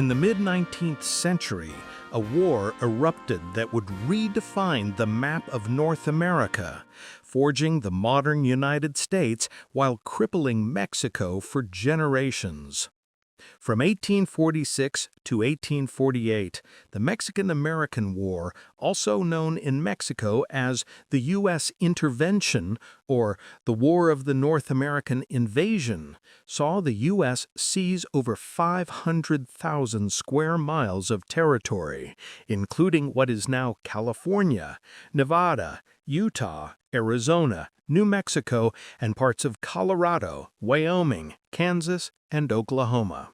In the mid-19th century, a war erupted that would redefine the map of North America, forging the modern United States while crippling Mexico for generations. From 1846 to 1848, the Mexican-American War, also known in Mexico as the U.S. Intervention or the War of the North American Invasion, saw the U.S. seize over 500,000 square miles of territory, including what is now California, Nevada, Utah, Arizona, New Mexico, and parts of Colorado, Wyoming, Kansas, and Oklahoma.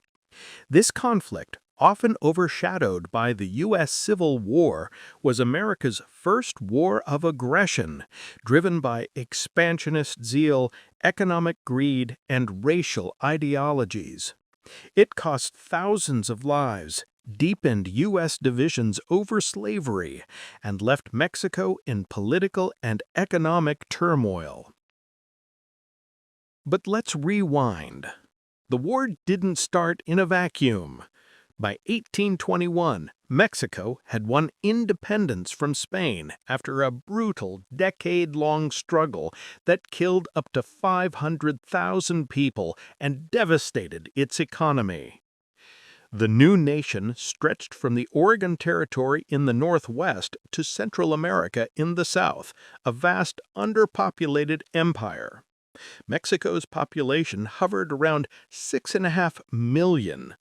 This conflict, often overshadowed by the U.S. Civil War, was America's first war of aggression, driven by expansionist zeal, economic greed, and racial ideologies. It cost thousands of lives, deepened U.S. divisions over slavery, and left Mexico in political and economic turmoil. But let's rewind. The war didn't start in a vacuum. By 1821, Mexico had won independence from Spain after a brutal decade-long struggle that killed up to 500,000 people and devastated its economy. The new nation stretched from the Oregon Territory in the northwest to Central America in the south, a vast underpopulated empire. Mexico's population hovered around 6.5 million,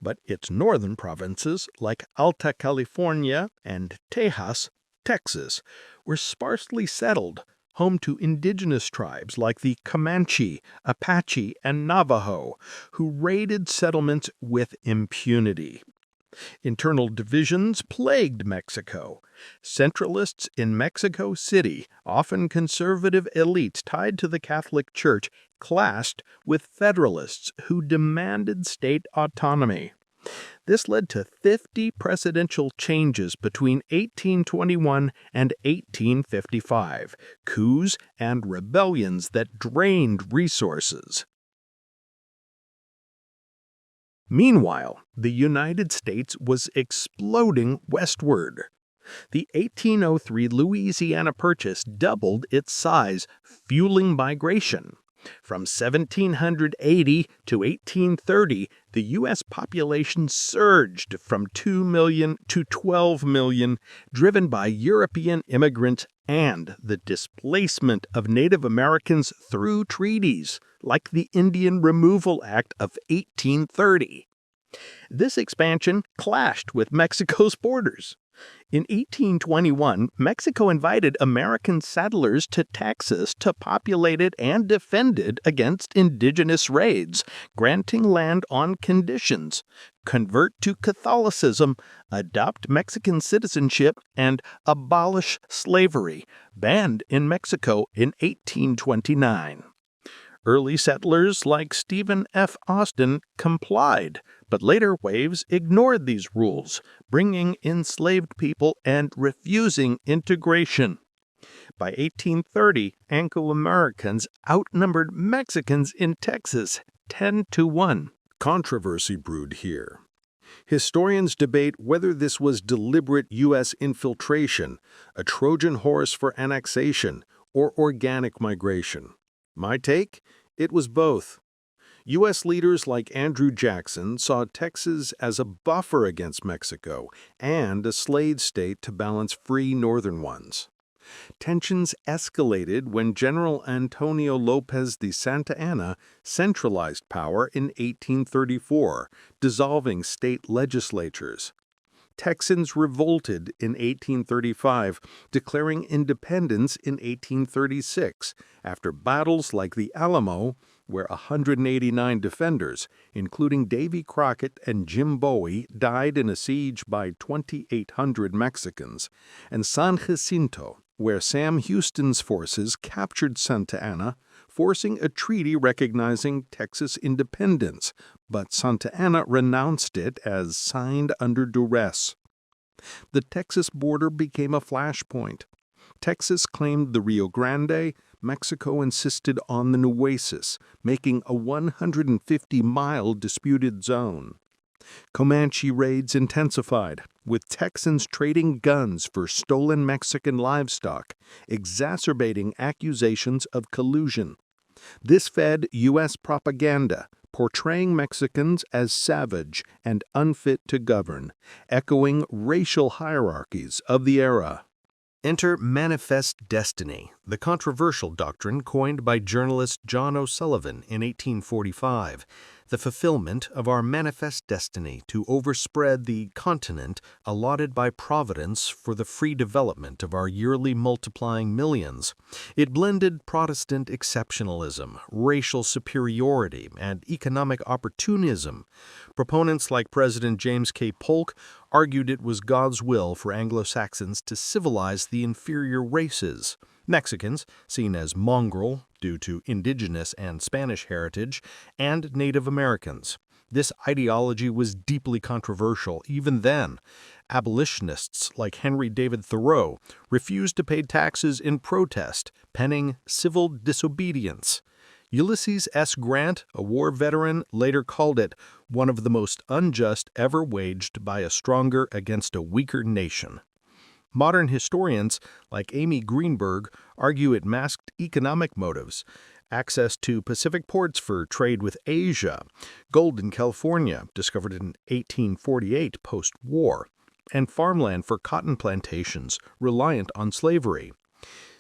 but its northern provinces, like Alta California and Tejas, Texas, were sparsely settled, home to indigenous tribes like the Comanche, Apache, and Navajo, who raided settlements with impunity. Internal divisions plagued Mexico. Centralists in Mexico City, often conservative elites tied to the Catholic Church, clashed with Federalists who demanded state autonomy. This led to 50 presidential changes between 1821 and 1855, coups and rebellions that drained resources. Meanwhile, the United States was exploding westward. The 1803 Louisiana Purchase doubled its size, fueling migration. From 1780 to 1830, the U.S. population surged from 2 million to 12 million, driven by European immigrants and the displacement of Native Americans through treaties, like the Indian Removal Act of 1830. This expansion clashed with Mexico's borders. In 1821, Mexico invited American settlers to Texas to populate it and defend it against indigenous raids, granting land on conditions: convert to Catholicism, adopt Mexican citizenship, and abolish slavery, banned in Mexico in 1829. Early settlers like Stephen F. Austin complied, but later waves ignored these rules, bringing enslaved people and refusing integration. By 1830, Anglo-Americans outnumbered Mexicans in Texas 10-1. Controversy brewed here. Historians debate whether this was deliberate U.S. infiltration, a Trojan horse for annexation, or organic migration. My take? It was both. U.S. leaders like Andrew Jackson saw Texas as a buffer against Mexico and a slave state to balance free northern ones. Tensions escalated when General Antonio Lopez de Santa Anna centralized power in 1834, dissolving state legislatures. Texans revolted in 1835, declaring independence in 1836, after battles like the Alamo, where 189 defenders, including Davy Crockett and Jim Bowie, died in a siege by 2,800 Mexicans, and San Jacinto, where Sam Houston's forces captured Santa Anna, forcing a treaty recognizing Texas independence, but Santa Anna renounced it as signed under duress. The Texas border became a flashpoint. Texas claimed the Rio Grande, Mexico insisted on the Nueces, making a 150-mile disputed zone. Comanche raids intensified, with Texans trading guns for stolen Mexican livestock, exacerbating accusations of collusion. This fed U.S. propaganda, portraying Mexicans as savage and unfit to govern, echoing racial hierarchies of the era. Enter manifest destiny, the controversial doctrine coined by journalist John O'Sullivan in 1845, the fulfillment of our manifest destiny to overspread the continent allotted by Providence for the free development of our yearly multiplying millions. It blended Protestant exceptionalism, racial superiority, and economic opportunism. Proponents like President James K. Polk argued it was God's will for Anglo-Saxons to civilize the inferior races. Mexicans, seen as mongrel due to indigenous and Spanish heritage, and Native Americans. This ideology was deeply controversial even then. Abolitionists like Henry David Thoreau refused to pay taxes in protest, penning civil disobedience. Ulysses S. Grant, a war veteran, later called it one of the most unjust ever waged by a stronger against a weaker nation. Modern historians like Amy Greenberg argue it masked economic motives, access to Pacific ports for trade with Asia, gold in California, discovered in 1848 post-war, and farmland for cotton plantations reliant on slavery.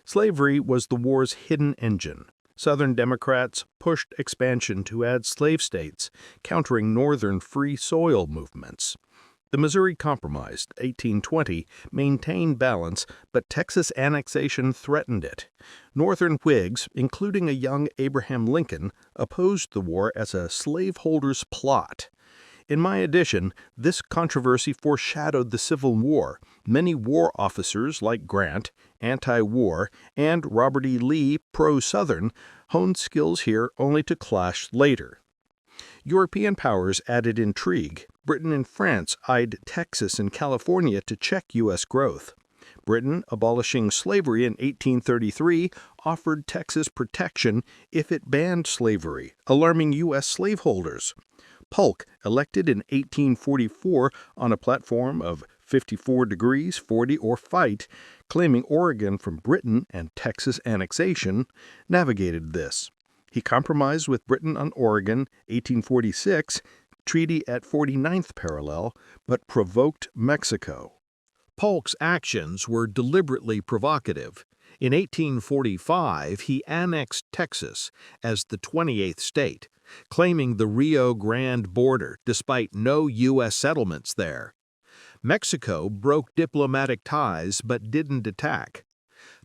Slavery was the war's hidden engine. Southern Democrats pushed expansion to add slave states, countering Northern free soil movements. The Missouri Compromise, 1820, maintained balance, but Texas annexation threatened it. Northern Whigs, including a young Abraham Lincoln, opposed the war as a slaveholders' plot. In my edition, this controversy foreshadowed the Civil War. Many war officers like Grant, anti-war, and Robert E. Lee, pro-Southern, honed skills here only to clash later. European powers added intrigue. Britain and France eyed Texas and California to check U.S. growth. Britain, abolishing slavery in 1833, offered Texas protection if it banned slavery, alarming U.S. slaveholders. Polk, elected in 1844 on a platform of 54 degrees, 40 or fight, claiming Oregon from Britain and Texas annexation, navigated this. He compromised with Britain on Oregon, 1846, treaty at 49th parallel, but provoked Mexico. Polk's actions were deliberately provocative. In 1845, he annexed Texas as the 28th state, claiming the Rio Grande border despite no U.S. settlements there. Mexico broke diplomatic ties but didn't attack.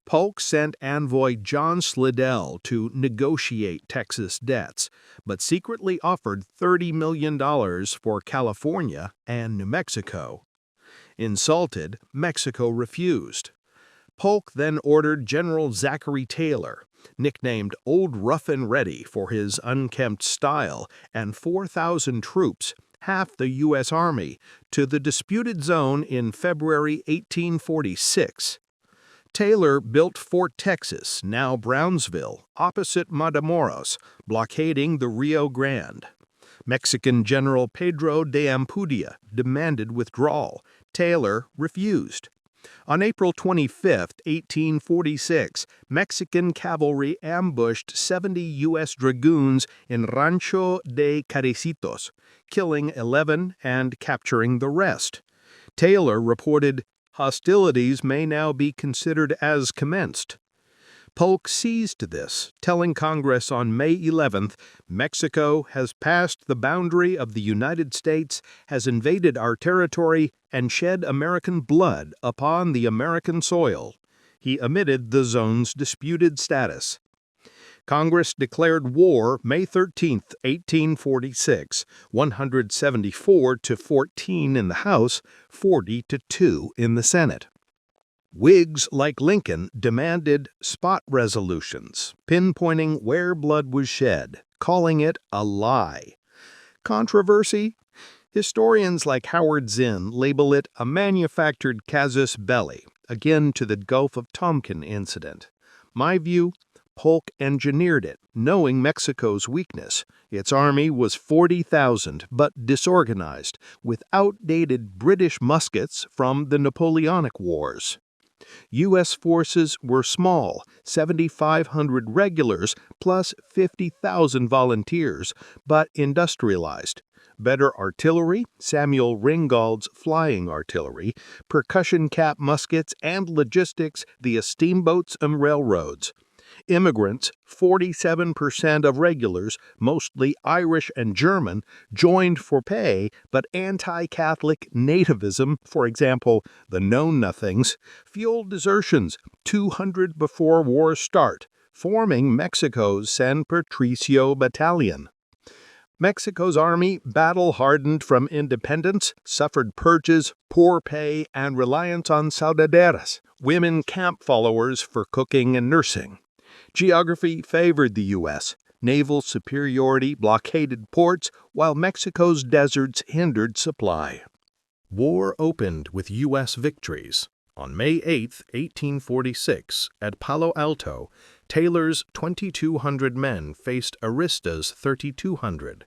Polk sent envoy John Slidell to negotiate Texas debts, but secretly offered $30 million for California and New Mexico. Insulted, Mexico refused. Polk then ordered General Zachary Taylor, nicknamed Old Rough and Ready for his unkempt style, and 4,000 troops, half the U.S. Army, to the disputed zone in February 1846. Taylor built Fort Texas, now Brownsville, opposite Matamoros, blockading the Rio Grande. Mexican General Pedro de Ampudia demanded withdrawal. Taylor refused. On April 25, 1846, Mexican cavalry ambushed 70 U.S. dragoons in Rancho de Carecitos, killing 11 and capturing the rest. Taylor reported, "Hostilities may now be considered as commenced." Polk seized this, telling Congress on May 11th, "Mexico has passed the boundary of the United States, has invaded our territory, and shed American blood upon the American soil." He omitted the zone's disputed status. Congress declared war May 13, 1846, 174 to 14 in the House, 40 to 2 in the Senate. Whigs like Lincoln demanded spot resolutions, pinpointing where blood was shed, calling it a lie. Controversy? Historians like Howard Zinn label it a manufactured casus belli, akin to the Gulf of Tonkin incident. My view? Polk engineered it, knowing Mexico's weakness. Its army was 40,000, but disorganized, with outdated British muskets from the Napoleonic Wars. U.S. forces were small, 7,500 regulars plus 50,000 volunteers, but industrialized. Better artillery, Samuel Ringgold's flying artillery, percussion-cap muskets, and logistics via steamboats and railroads. Immigrants, 47% of regulars, mostly Irish and German, joined for pay, but anti-Catholic nativism, for example, the Know-Nothings, fueled desertions 200 before war start, forming Mexico's San Patricio Battalion. Mexico's army, battle-hardened from independence, suffered purges, poor pay, and reliance on soldaderas, women camp followers for cooking and nursing. Geography favored the U.S. Naval superiority blockaded ports, while Mexico's deserts hindered supply. War opened with U.S. victories. On May 8, 1846, at Palo Alto, Taylor's 2,200 men faced Arista's 3,200.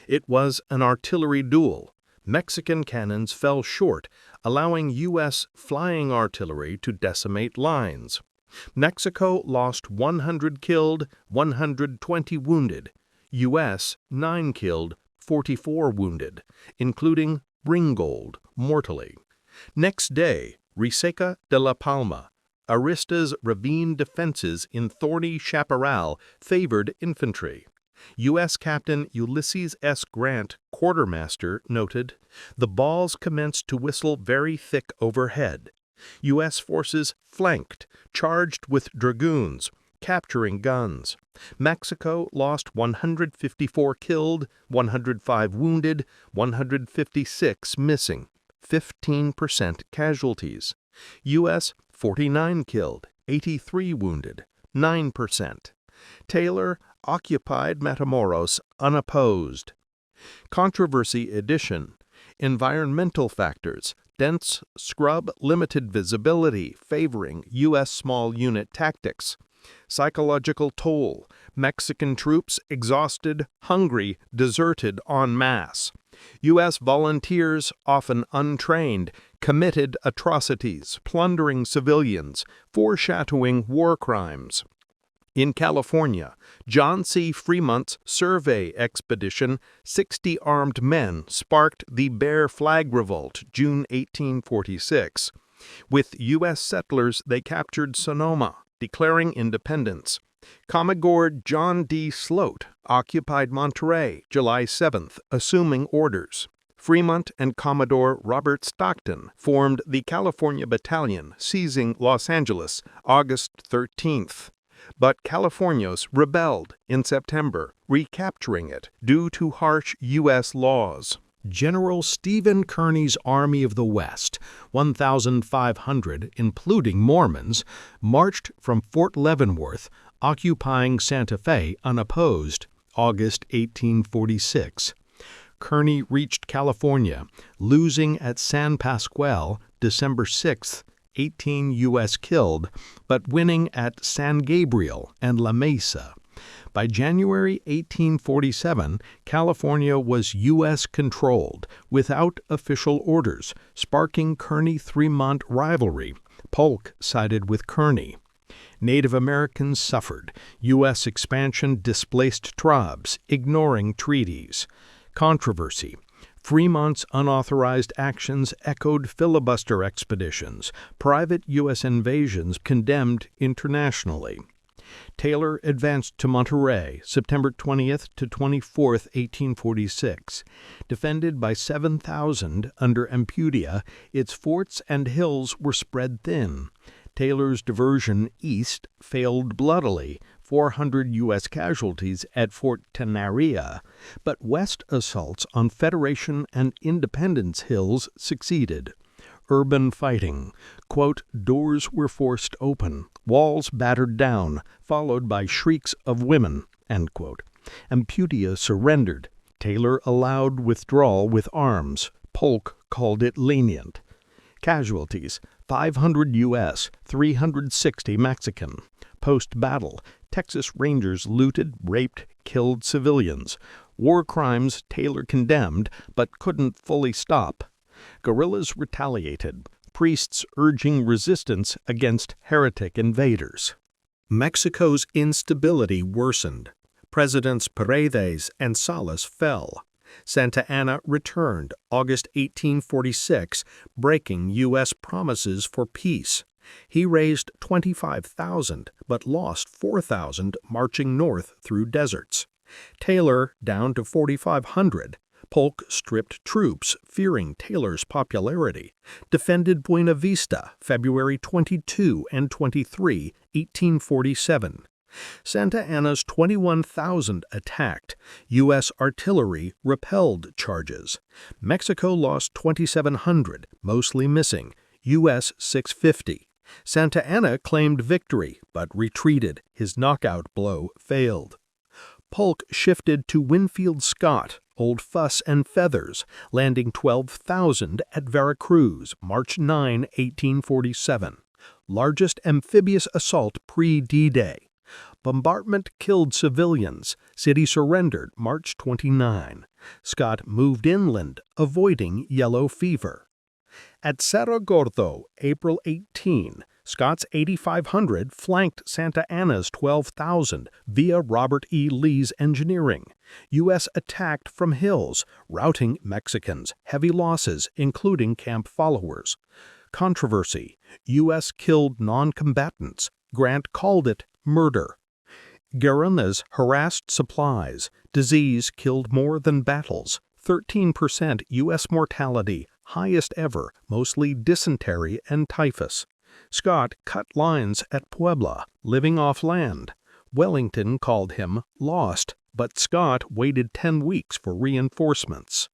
It was an artillery duel. Mexican cannons fell short, allowing U.S. flying artillery to decimate lines. Mexico lost 100 killed, 120 wounded. U.S. 9 killed, 44 wounded, including Ringgold mortally. Next day, Reseca de la Palma. Arista's ravine defenses in thorny chaparral favored infantry. U.S. Captain Ulysses S. Grant, quartermaster, noted, "The balls commenced to whistle very thick overhead. U.S. forces flanked, charged with dragoons, capturing guns. Mexico lost 154 killed, 105 wounded, 156 missing, 15% casualties. U.S. 49 killed, 83 wounded, 9%. Taylor occupied Matamoros unopposed." Controversy edition. Environmental factors. Dense scrub, limited visibility, favoring U.S. small unit tactics. Psychological toll. Mexican troops exhausted, hungry, deserted en masse. U.S. volunteers, often untrained, committed atrocities, plundering civilians, foreshadowing war crimes. In California, John C. Fremont's survey expedition, 60 armed men, sparked the Bear Flag Revolt, June 1846. With U.S. settlers, they captured Sonoma, declaring independence. Commodore John D. Sloat occupied Monterey, July 7th, assuming orders. Fremont and Commodore Robert Stockton formed the California Battalion, seizing Los Angeles, August 13th. But Californios rebelled in September, recapturing it due to harsh U.S. laws. General Stephen Kearny's Army of the West, 1,500, including Mormons, marched from Fort Leavenworth, occupying Santa Fe unopposed, August 1846. Kearny reached California, losing at San Pasqual, December 6, 18 U.S. killed, but winning at San Gabriel and La Mesa. By January 1847, California was U.S.-controlled, without official orders, sparking Kearny-Fremont rivalry. Polk sided with Kearny. Native Americans suffered. U.S. expansion displaced tribes, ignoring treaties. Controversy. Fremont's unauthorized actions echoed filibuster expeditions, private U.S. invasions condemned internationally. Taylor advanced to Monterey, September 20th to 24th, 1846. Defended by 7,000 under Ampudia, its forts and hills were spread thin. Taylor's diversion east failed bloodily, 400 U.S. casualties at Fort Tenaria, but west assaults on Federation and Independence Hills succeeded. Urban fighting. Quote, "Doors were forced open, walls battered down, followed by shrieks of women." End quote. Ampudia surrendered. Taylor allowed withdrawal with arms. Polk called it lenient. Casualties: 500 U.S., 360 Mexican. Post-battle, Texas Rangers looted, raped, killed civilians. War crimes Taylor condemned, but couldn't fully stop. Guerrillas retaliated, priests urging resistance against heretic invaders. Mexico's instability worsened. Presidents Paredes and Salas fell. Santa Anna returned August 1846, breaking U.S. promises for peace. He raised 25,000, but lost 4,000 marching north through deserts. Taylor down to 4,500. Polk stripped troops, fearing Taylor's popularity, defended Buena Vista February 22 and 23, 1847. Santa Anna's 21,000 attacked. U.S. artillery repelled charges. Mexico lost 2,700, mostly missing. U.S. 650. Santa Anna claimed victory, but retreated. His knockout blow failed. Polk shifted to Winfield Scott, Old Fuss and Feathers, landing 12,000 at Veracruz, March 9, 1847. Largest amphibious assault pre-D-Day. Bombardment killed civilians. City surrendered March 29. Scott moved inland, avoiding yellow fever. At Cerro Gordo, April 18, Scott's 8,500 flanked Santa Anna's 12,000 via Robert E. Lee's engineering. U.S. attacked from hills, routing Mexicans, heavy losses, including camp followers. Controversy. U.S. killed non-combatants. Grant called it murder. Guerrillas harassed supplies. Disease killed more than battles. 13% U.S. mortality, highest ever, mostly dysentery and typhus. Scott cut lines at Puebla, living off land. Wellington called him lost, but Scott waited 10 weeks for reinforcements.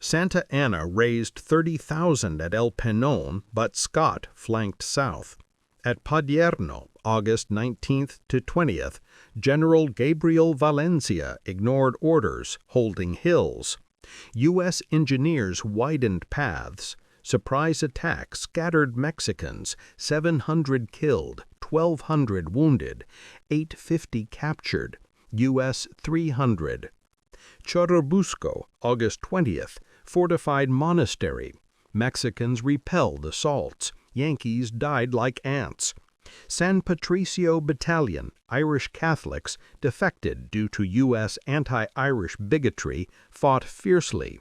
Santa Anna raised 30,000 at El Peñón, but Scott flanked south. At Padierno, August 19th to 20th, General Gabriel Valencia ignored orders, holding hills. U.S. engineers widened paths. Surprise attack scattered Mexicans, 700 killed, 1,200 wounded, 850 captured, U.S. 300. Churubusco, August 20th, fortified monastery. Mexicans repelled assaults. Yankees died like ants. San Patricio Battalion, Irish Catholics, defected due to U.S. anti-Irish bigotry, fought fiercely.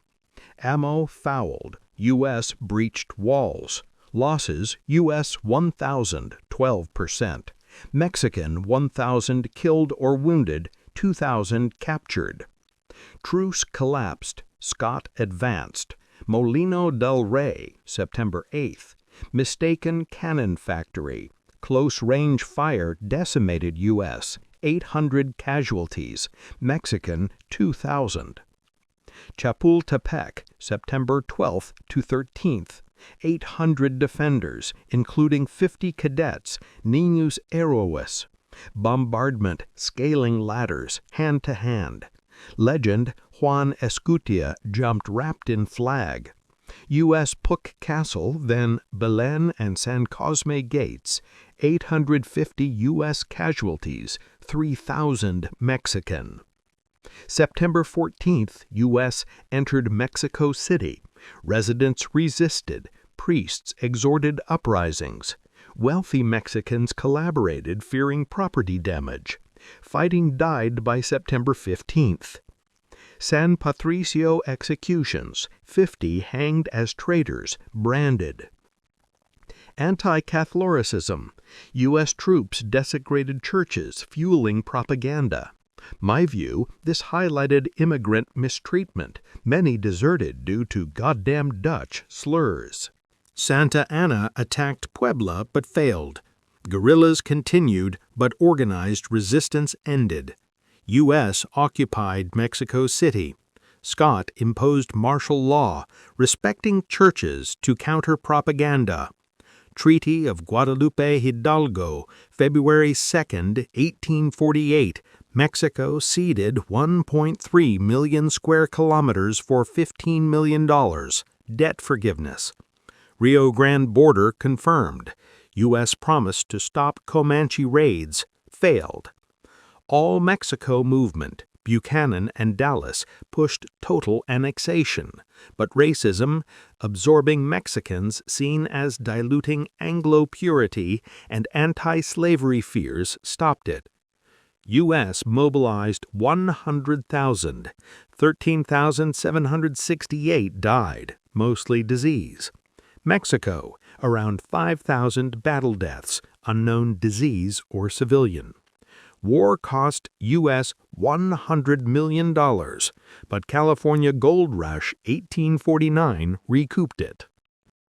Ammo fouled. U.S. breached walls. Losses, U.S. 1,000, 12%. Mexican 1,000 killed or wounded, 2,000 captured. Truce collapsed. Scott advanced. Molino del Rey, September 8th. Mistaken cannon factory. Close-range fire decimated U.S., 800 casualties, Mexican 2,000. Chapultepec, September 12th to 13th, 800 defenders, including 50 cadets, niños héroes. Bombardment, scaling ladders, hand-to-hand. Legend, Juan Escutia jumped wrapped in flag. U.S. Puc Castle, then Belen and San Cosme Gates, 850 U.S. casualties, 3,000 Mexican. September 14th, U.S. entered Mexico City. Residents resisted. Priests exhorted uprisings. Wealthy Mexicans collaborated, fearing property damage. Fighting died by September 15th. San Patricio executions, 50 hanged as traitors, branded. Anti-Catholicism. U.S. troops desecrated churches, fueling propaganda. My view, this highlighted immigrant mistreatment. Many deserted due to goddamn Dutch slurs. Santa Anna attacked Puebla but failed. Guerrillas continued, but organized resistance ended. U.S. occupied Mexico City. Scott imposed martial law, respecting churches to counter propaganda. Treaty of Guadalupe Hidalgo, February 2, 1848. Mexico ceded 1.3 million square kilometers for $15 million. Debt forgiveness. Rio Grande border confirmed. U.S. promised to stop Comanche raids. Failed. All Mexico movement, Buchanan and Dallas pushed total annexation, but racism, absorbing Mexicans seen as diluting Anglo-purity, and anti-slavery fears stopped it. U.S. mobilized 100,000. 13,768 died, mostly disease. Mexico, around 5,000 battle deaths, unknown disease or civilian. War cost U.S. $100 million, but California Gold Rush 1849 recouped it.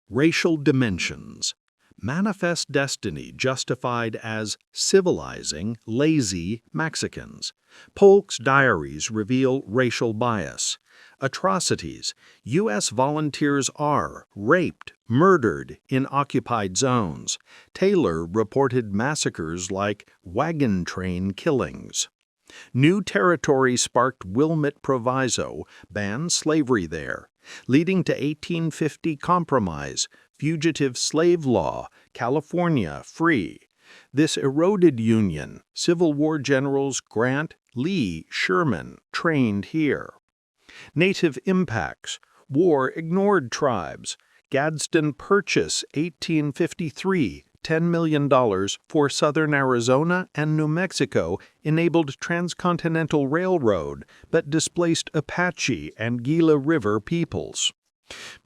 Racial dimensions. Manifest destiny justified as civilizing lazy Mexicans. Polk's diaries reveal racial bias. Atrocities. U.S. volunteers are raped, murdered in occupied zones. Taylor reported massacres like wagon train killings. New territory sparked Wilmot Proviso, banned slavery there, leading to 1850 Compromise, fugitive slave law, California free. This eroded Union. Civil War generals Grant, Lee, Sherman trained here. Native impacts. War ignored tribes. Gadsden Purchase, 1853, $10 million for southern Arizona and New Mexico enabled transcontinental railroad, but displaced Apache and Gila River peoples.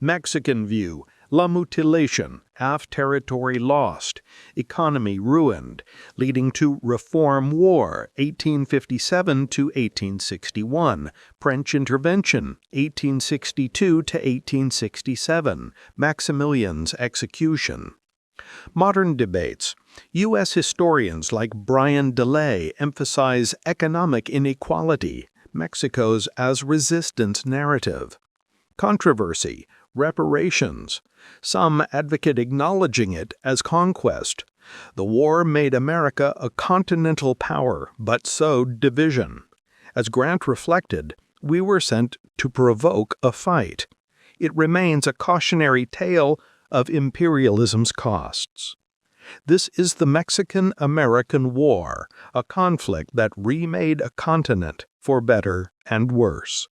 Mexican view. La mutilation, half territory lost, economy ruined, leading to Reform War, 1857 to 1861, French intervention, 1862 to 1867, Maximilian's execution. Modern debates. U.S. historians like Brian DeLay emphasize economic inequality, Mexico's as resistance narrative. Controversy. Reparations. Some advocate acknowledging it as conquest. The war made America a continental power, but sowed division. As Grant reflected, we were sent to provoke a fight. It remains a cautionary tale of imperialism's costs. This is the Mexican-American War, a conflict that remade a continent for better and worse.